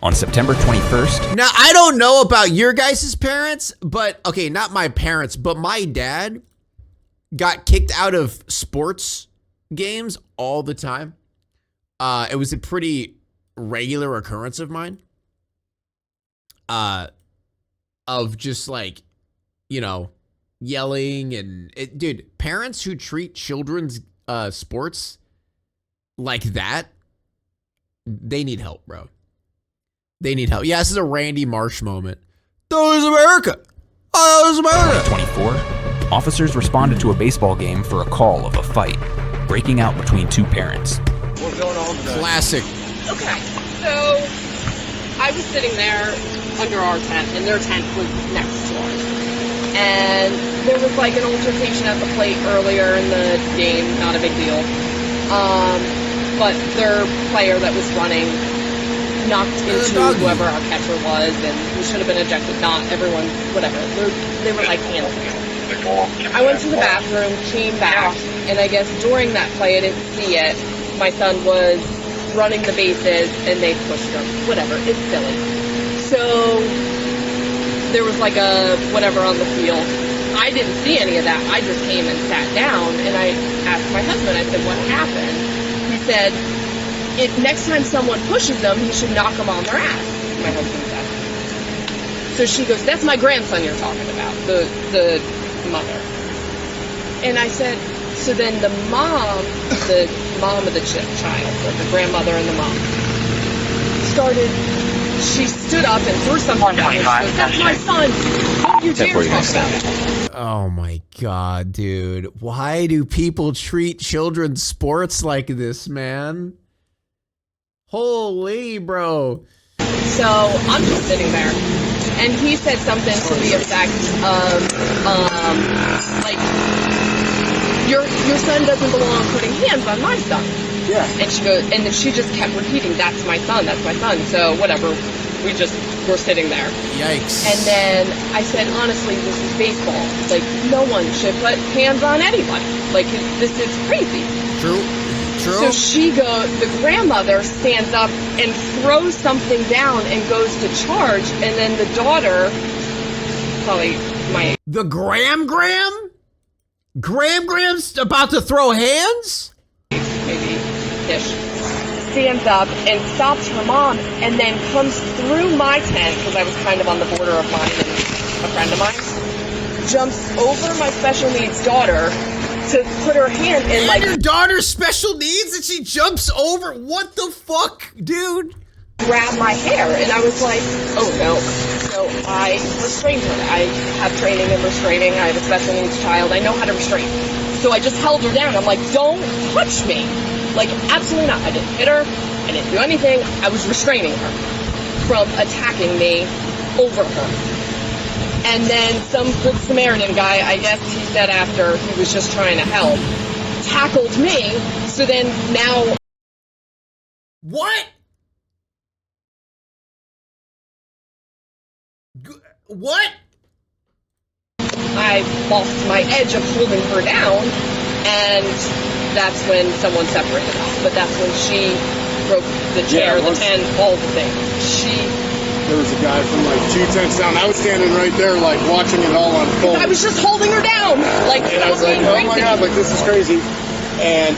On September 21st. Now, I don't know about your guys' parents, but, okay, not my parents, but my dad got kicked out of sports games all the time. It was a pretty regular occurrence of mine. Of just like, you know, yelling and dude, parents who treat children's sports like that, they need help, bro. They need help. Yeah, this is a Randy Marsh moment. That was America. Oh, that was America. 24. Officers responded to a baseball game for a call of a fight breaking out between two parents. What's going on today? Classic. Okay, so I was sitting there under our tent, and their tent was next to ours. And there was like an altercation at the plate earlier in the game, not a big deal. But their player that was running knocked into whoever our catcher was, and he should have been ejected. Not everyone, whatever. They were like hands. I went to the bathroom, came back, and I guess during that play, I didn't see it. My son was running the bases, and they pushed him. Whatever, it's silly. So there was like a whatever on the field. I didn't see any of that. I just came and sat down, and I asked my husband, I said, what happened? He said, next time someone pushes them, he should knock them on their ass, my husband said. So she goes, that's my grandson you're talking about, the mother. And I said, so then the mom of the child, the grandmother and the mom, she stood up and threw something at me. She goes, that's my son. Don't you dare talk about it. Oh my God, dude. Why do people treat children's sports like this, man? Holy bro. So I'm just sitting there, and he said something to the effect of, like, your son doesn't belong putting hands on my son. Yeah. And she goes, and then she just kept repeating, that's my son, that's my son. So whatever, we're sitting there. Yikes. And then I said, honestly, this is baseball. Like, no one should put hands on anybody. Like, this is crazy. True. So the grandmother stands up and throws something down and goes to charge, and then the daughter, probably the Gram's about to throw hands? maybe-ish, stands up and stops her mom, and then comes through my tent, because I was kind of on the border of mine and a friend of mine, jumps over my special needs daughter to put her hand in, like, your daughter's special needs, and she jumps over? What the fuck, dude? grab my hair, and I was like, oh no. So I restrained her. I have training in restraining. I have a special needs child. I know how to restrain. So I just held her down. I'm like, don't touch me. Like, absolutely not. I didn't hit her. I didn't do anything. I was restraining her from attacking me over her. And then some good Samaritan guy, I guess he said after he was just trying to help, tackled me. So then now... What? What? I lost my edge of holding her down, and that's when someone separated us. But that's when she broke the chair, the tent, all the things. There was a guy from like 2 tents down. I was standing right there, like watching it all unfold. I was just holding her down, like, and I was like, oh my God, like this is crazy. And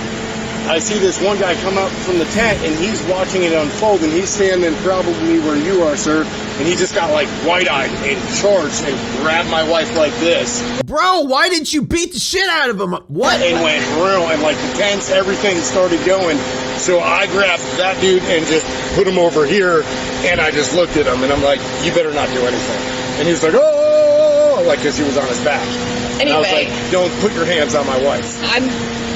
I see this one guy come up from the tent, and he's watching it unfold, and he's standing probably where you are, sir, and he just got like wide-eyed and charged and grabbed my wife like this. Bro, why didn't you beat the shit out of him? What? And went real, and like the tents, everything started going. So I grabbed that dude and just put him over here, and I just looked at him, and I'm like, you better not do anything. And he was like, oh, like, because he was on his back. Anyway, and I was like, don't put your hands on my wife.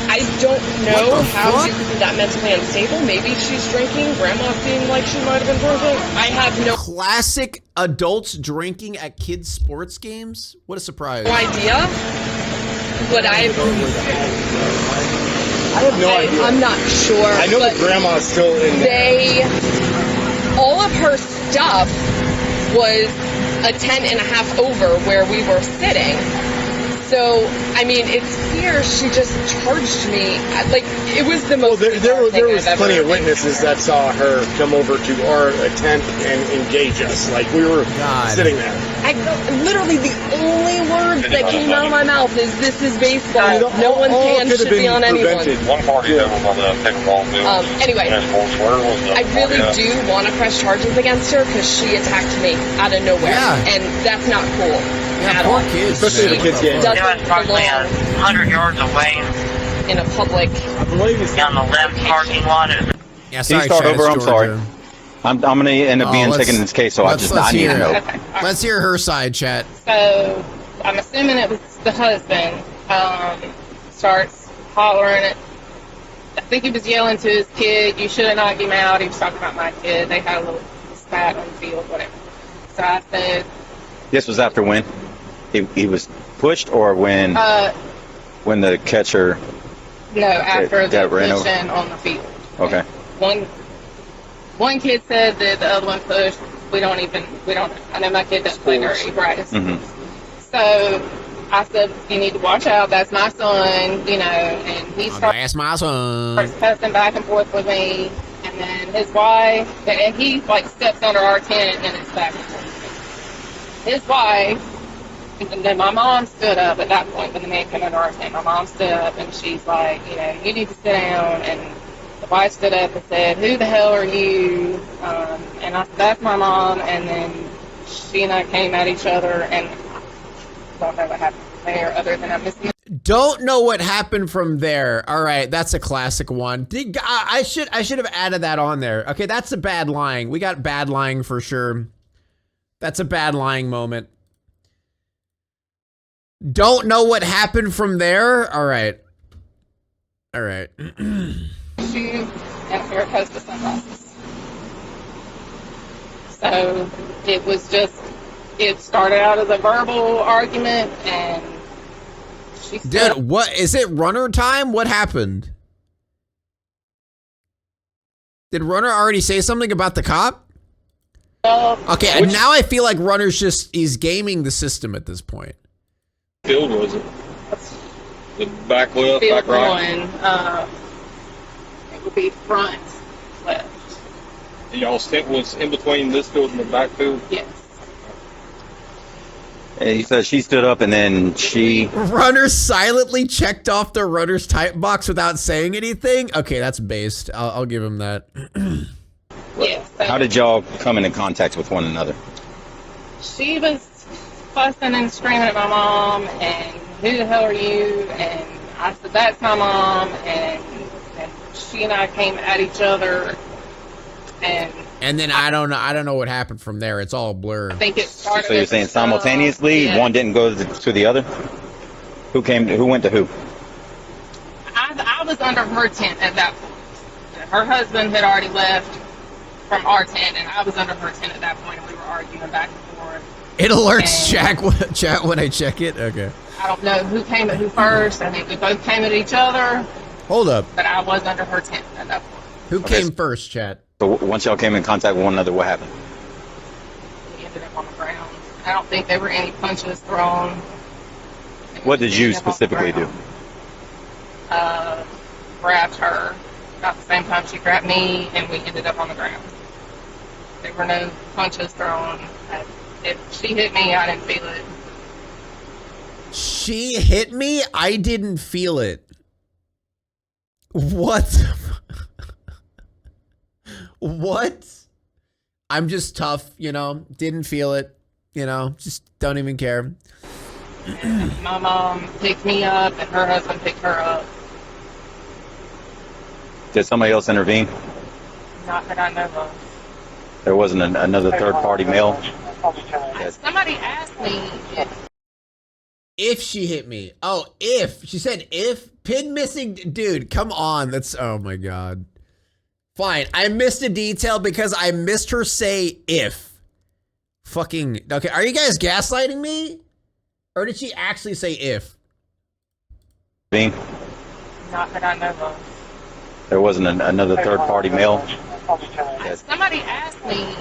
I don't know how she could be that mentally unstable. Maybe she's drinking. Grandma seemed like she might have been drinking. I have no classic adults drinking at kids' sports games. What a surprise! No idea. But I have no idea. I'm not sure. I know that grandma's still in there. All of her stuff was a 10 and a half over where we were sitting. So, I mean, it's clear she just charged me. Like, it was the most. Well, there thing was I've plenty ever of witnesses that saw her come over to our tent and engage us. Like, we were sitting there. Literally, the only words that came out of my mouth is, "This is baseball. I mean, No one's all hand could have should be been on anyone." prevented. One party that was on the pickleball field. Anyway, I really do want to press charges against her because she attacked me out of nowhere, Yeah. and that's not cool. Yeah, at poor all. kids. Especially man. the kids game. Doesn't It was probably belong 100 yards away in a public. I believe it's down the left parking lot. Yeah, Can you sorry, start Chad, over? it's I'm sorry. Georgia. I'm going to end up being let's- taken in this case, so I let's need hear to it. know. Okay. All right. Let's hear her side, chat. So I'm assuming it was the husband. Starts hollering at. I think he was yelling to his kid, "You should have knocked him out." He was talking about my kid. They had a little spat on the field, whatever. So I said, This was after when? He was pushed, or when the catcher... "No, after the That ran over. collision on the field." Okay. One kid said that the other one pushed. We don't. I know my kid doesn't play dirty, right? hmm So I said, "You need to watch out. That's my son, you know." And he started That's my son. cussing back and forth with me, and then his wife, and he like steps under our tent and it's back and forth. His wife, and then my mom stood up at that point when the man came under our tent. My mom stood up and she's like, "You know, you need to sit down." And the wife stood up and said, "Who the hell are you?" And I said, "That's my mom." And then she and I came at each other, and I don't know what happened from there other than I'm missing. Don't know what happened from there. All right, that's a classic one. I should have added that on there. Okay, that's a bad lying. We got bad lying for sure. That's a bad lying moment. Don't know what happened from there. All right. All right. Shoe and a pair of Costa sunglasses. So it started out as a verbal argument, and she said, Dude, what is it? Runner time? What happened? Did Runner already say something about the cop? well, Okay, and now I feel like Runner's he's gaming the system at this point. Field was it? The back left, field back right? one, it would be front left. Y'all stint was in between this field and the back field? Yes. He said she stood up and then she... Runner silently checked off the runner's type box without saying anything? Okay, that's based. I'll give him that. Yes. So How did y'all come into contact with one another? she was fussing and screaming at my mom, and "Who the hell are you?" And I said, "That's my mom." And she and I came at each other, and And then I don't know what happened from there. It's all a blur. I think it started. So you're as saying a simultaneously, yeah. one didn't go to the other? Who went to who? I was under her tent at that point. Her husband had already left from our tent, and I was under her tent at that point, and we were arguing back and forth. It alerts chat when I check it. Okay. I don't know who came at who first. I think we both came at each other, Hold up. but I was under her tent at that point. Who Okay. came first, chat? So once y'all came in contact with one another, what happened? We ended up on the ground. I don't think there were any punches thrown. What did you We ended up on the specifically do? ground. Grabbed her about the same time she grabbed me, and we ended up on the ground. There were no punches thrown. If she hit me, I didn't feel it. She hit me. I didn't feel it. What? What? I'm just tough, you know. Didn't feel it, you know. Just don't even care. My mom picked me up, and her husband picked her up. Did somebody else intervene? Not that I know of. There wasn't another third-party male? Somebody asked me If she hit me. Oh, if. She said if. Pin missing. Dude, come on. That's, oh my God. Fine. I missed a detail because I missed her say if. Fucking, okay. Are you guys gaslighting me? Or did she actually say if? Bean? not that I know of. There wasn't another third-party male? Somebody asked me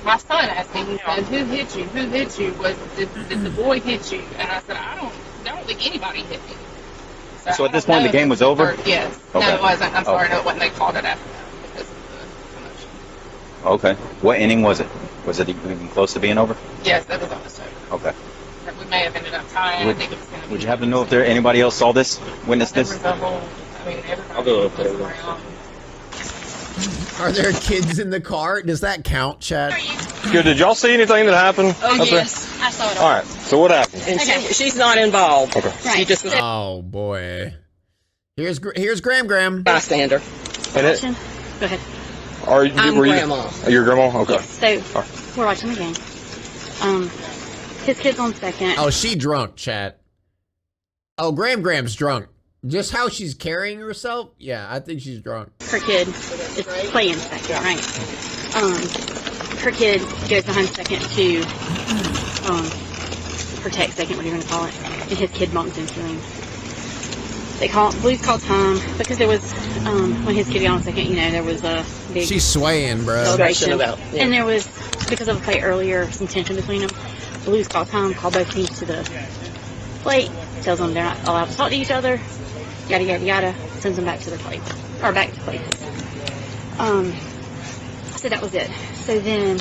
my son asked me, he said, who hit you? Who hit you? Did the boy hit you? And I said, I don't think anybody hit me. So at this point, the game was over? Yes. Okay. No, it wasn't. I'm sorry, no, it wasn't. They called it after that because of the commotion. Okay. What inning was it? Was it even close to being over? Yes, that was almost over. Okay. We may have ended up tying. I think it was going to be. Would you happen to know if there anybody else saw this, witnessed There this? was a whole, I mean, everybody I'll go up was there. around. Are there kids in the car? Does that count, Chad? Good. Did y'all see anything that happened? Oh, up yes. I saw it all. All right. So what happened? And she's not involved. Okay. She just was a Oh boy. Here's Graham. bystander. And it, Go ahead. are you? I'm were you- grandma. Your grandma? Okay. So we're watching the game. His kid's on second. Oh, she drunk, Chad. Oh, Graham's drunk. Just how she's carrying herself? Yeah, I think she's drunk. Her kid is playing second, right? Her kid goes behind second to protect second, whatever you want to call it, and his kid bumps into him. Blues called time because there was when his kid got on second, there was a big She's swaying, bro. celebration, about, yeah. and there was, because of a play earlier, some tension between them. Blues called time, called both teams to the plate, tells them they're not allowed to talk to each other, yada yada yada, sends them back to the plate, or back to plate. So that was it. So then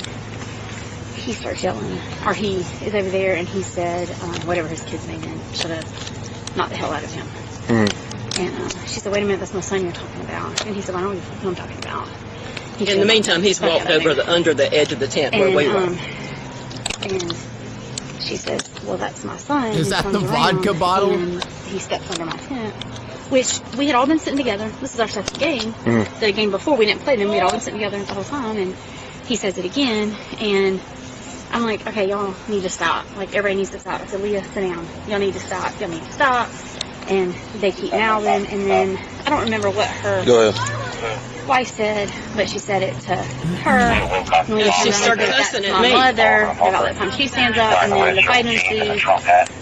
he starts yelling, or he is over there, and he said whatever his kid's name is, should have knocked the hell out of him. And she said, wait a minute, that's my son you're talking about. And he said, I don't know who I'm talking about. In the meantime, he's walked over under the edge of the tent where we were. And she says, well, that's my son. Is and that turns the around, vodka bottle? And he steps under my tent, which we had all been sitting together. This is our second game. The game before, we didn't play them. We had all been sitting together the whole time. And he says it again. And I'm like, okay, y'all need to stop. Like, everybody needs to stop. I said, Leah, sit down. Y'all need to stop. Y'all need to stop. And they keep mouthing. And then I don't remember what her Go ahead. wife said, but she said it to her. And Leah She turned around started and said, cussing "That's at my me." mother." About that time she stands up, and then the fight ensues.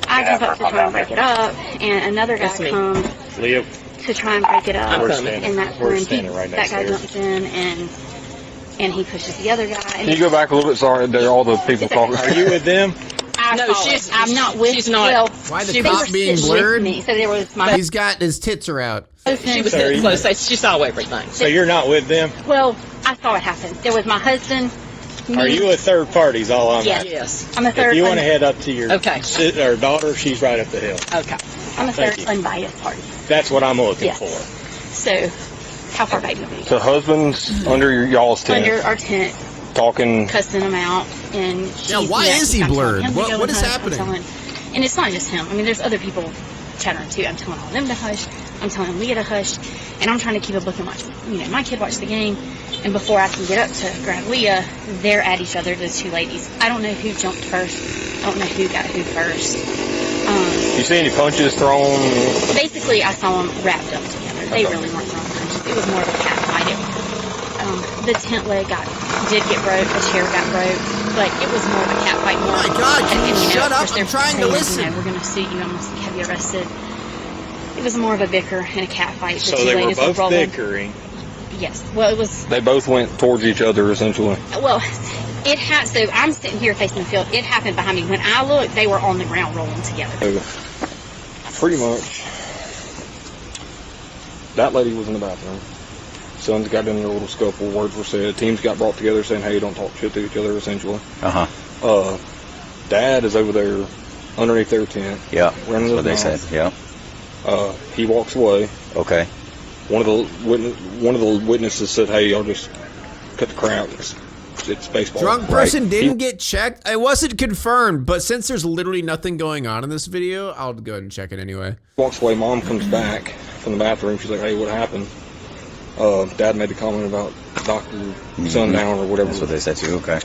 I jump up to try and break it up, and another guy That's me. comes Leah. to try and break it up. I'm coming. And that's We're when standing right that next guy to her. jumps in, and he pushes the other guy. Can you go back a little bit? Sorry, there are all the people talking. Are you with them? No, I'm not with. she's not. Well, Why the they top were being sitting with blurred? me, so there was my He's got his tits are out. She was sitting close. She saw everything. So you're not with them? Well, I saw it happen. There was my husband. Are me. you a third party? Is all I'm Yes. Yes. I'm a third. If you want to head up to your Okay. or daughter, she's right up the hill. Okay. I'm a Thank third you. unbiased party. That's what I'm looking Yes. for. So, how far back do you think? So husband's under y'all's tent, Under our tent, talking. cussing him out, and Yeah, why is he blurred? What is happening? And it's not just him. I mean, there's other people chattering too. I'm telling all them to hush. I'm telling Leah to hush, and I'm trying to keep a book and watch. My kid watched the game, and before I can get up to grab Leah, they're at each other. Those two ladies. I don't know who jumped first. I don't know who got who first. You see any punches thrown? Basically, I saw them wrapped up together. They really weren't throwing punches. It was more of a cat fight. The tent leg did get broke. The chair got broke, but it was more of a cat fight. More Oh my God, can you and, shut of up? course, they're I'm trying to saying, listen. we're going to sue you. I'm going to have you arrested. It was more of a bicker and a cat fight. The So two they were ladies both rolling. bickering. Yes. Well, it was. They both went towards each other essentially. Well, it had. So I'm sitting here facing the field. It happened behind me. When I looked, they were on the ground rolling together. Pretty much. That lady was in the bathroom. Sons got in a little scuffle. Words were said. Teams got brought together saying, "Hey, don't talk shit to each other." Essentially. Dad is over there underneath their tent. Yeah. Running That's what they his said. Yeah. mouth. He walks away. Okay. One of the witnesses said, "Hey, I'll just cut the crap. It's baseball." Drunk person Right. didn't get checked. It wasn't confirmed, but since there's literally nothing going on in this video, I'll go ahead and check it anyway. Walks away. Mom comes back from the bathroom. She's like, "Hey, what happened?" Dad made the comment about Dr. Sundown or whatever. That's what they said too. Okay.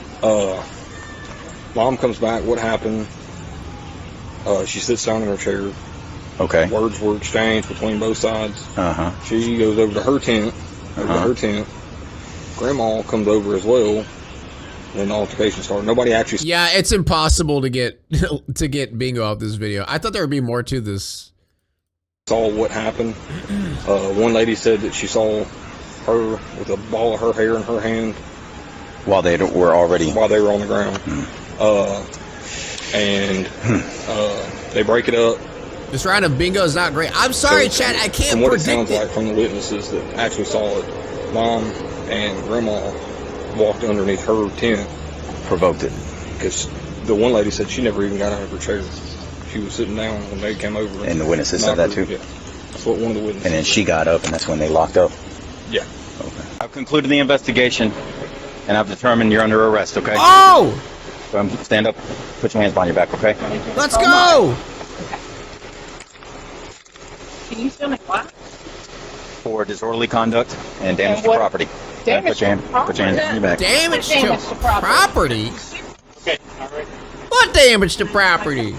Mom comes back. What happened? She sits down in her chair. Okay. Words were exchanged between both sides. She goes over to her tent. Grandma comes over as well. And then the altercation started. Nobody actually Yeah, it's impossible to get to get bingo off this video. I thought there would be more to this. saw what happened. One lady said that she saw her with a ball of her hair in her hand. While they were already... While they were on the ground. They break it up. This round of bingo is not great. I'm sorry, Chad. I can't From what it predict sounds like from the witnesses that actually saw it, Mom and Grandma walked underneath her tent. Provoked it. Because the one lady said she never even got out of her chair. She was sitting down when they came over. And the witnesses said that too? Yeah. That's what one of the witnesses And then she got up, and that's when they locked up? Yeah. Okay. I've concluded the investigation, and I've determined you're under arrest, okay? Oh! So stand up, put your hands behind your back, okay? Let's go! Can you still make what? For disorderly conduct and damage to property. Damage to property? Put your hands behind your back. Damage Damage to to property. property? Okay, all right. What damage to property?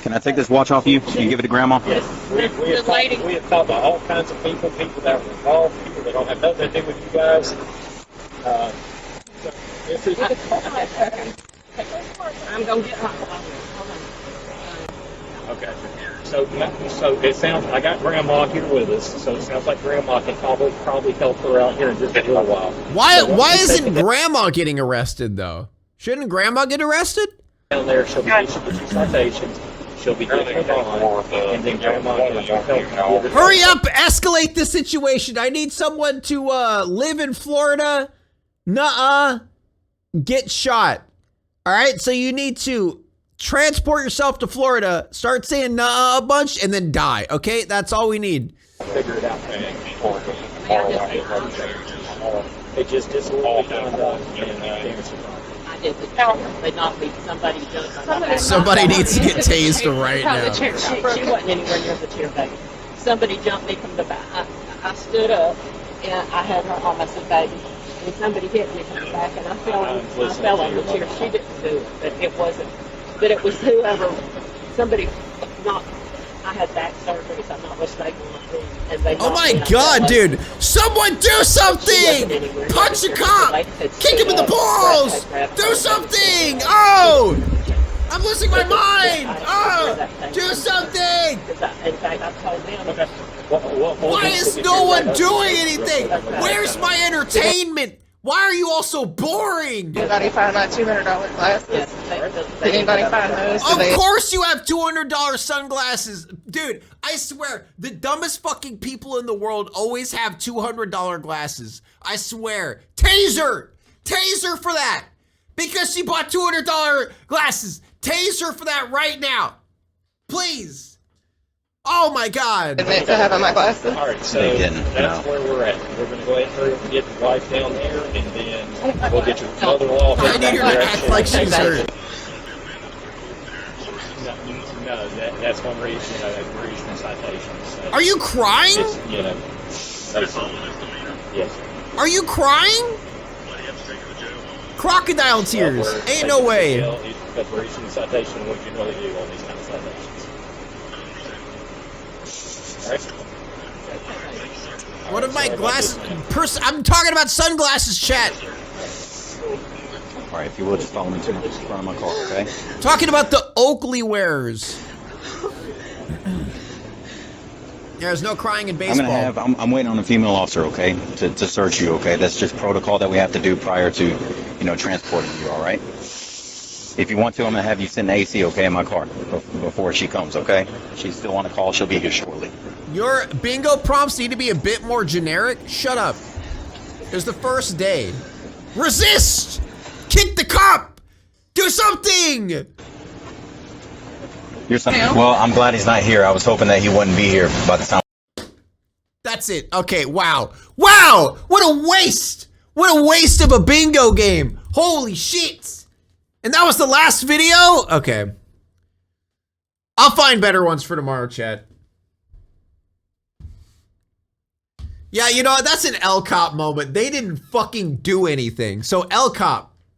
Can I take this watch off you? Can you give it to Grandma? We have talked to all kinds of people that were involved, people that don't have nothing to do with you guys. So this is I'm going to get my okay. So it sounds. I got Grandma here with us, so it sounds like Grandma can probably help her out here in just a little while. Why isn't Grandma getting arrested though? Shouldn't Grandma get arrested? Down there, she'll be issued with citations. She'll be given a bond, and then Grandma can help. Hurry up! Escalate the situation. I need someone to live in Florida. Nuh-uh. Get shot. All right, so you need to transport yourself to Florida, start saying nuh-uh a bunch, and then die. Okay, that's all we need. Figure it out. It just disorderly conduct and damage to property. Somebody needs to get tased right now. She wasn't anywhere near the chair baby. Somebody jumped me from the back. I stood up and I had her arm. I said, baby. And somebody hit me from the back and I fell on the chair. She didn't do it, but it wasn't. But it was whoever, somebody knocked. I had back surgery, so I'm not mistaken. And they Oh my God, dude! Someone do something! Punch a cop! Kick him in the balls! Do something! Oh! I'm losing my mind! Oh! Do something! In fact, I told them. Why is no one doing anything? Where's my entertainment? Why are you all so boring? Anybody find my $200 glasses? Did anybody find those? Of course you have $200 sunglasses. Dude, I swear, the dumbest fucking people in the world always have $200 glasses. I swear. Taser! Taser for that! Because she bought $200 glasses. Taser for that right now. Please. Oh my God. Admit to having my glasses? All right, so that's where we're at. We're going to go ahead and hurry up and get the wife down there, and then we'll get your mother-in-law. I need her to act like she's hurt. No, that's one reason I agree with citations. Are you crying? You know, yes. Are you crying? Crocodile tears. Ain't no way. Because we're issuing citation, what you really do on these kind of citations. What if my glasses? I'm talking about sunglasses, chat. All right, if you will, just follow me to the front of my car, okay? Talking about the Oakley wearers. There's no crying in baseball. I'm waiting on a female officer, okay, to search you, okay? That's just protocol that we have to do prior to, transporting you, all right? If you want to, I'm gonna have you send the AC, okay, in my car before she comes, okay? She's still on a call. She'll be here shortly. Your bingo prompts need to be a bit more generic. Shut up. It's the first day. Resist! Kick the cop! Do something! Well, I'm glad he's not here. I was hoping that he wouldn't be here by the time. That's it. Okay, wow. Wow! What a waste! What a waste of a bingo game! Holy shit! And that was the last video? Okay. I'll find better ones for tomorrow, chat. Yeah, that's an L-Cop moment. They didn't fucking do anything. So L-Cop,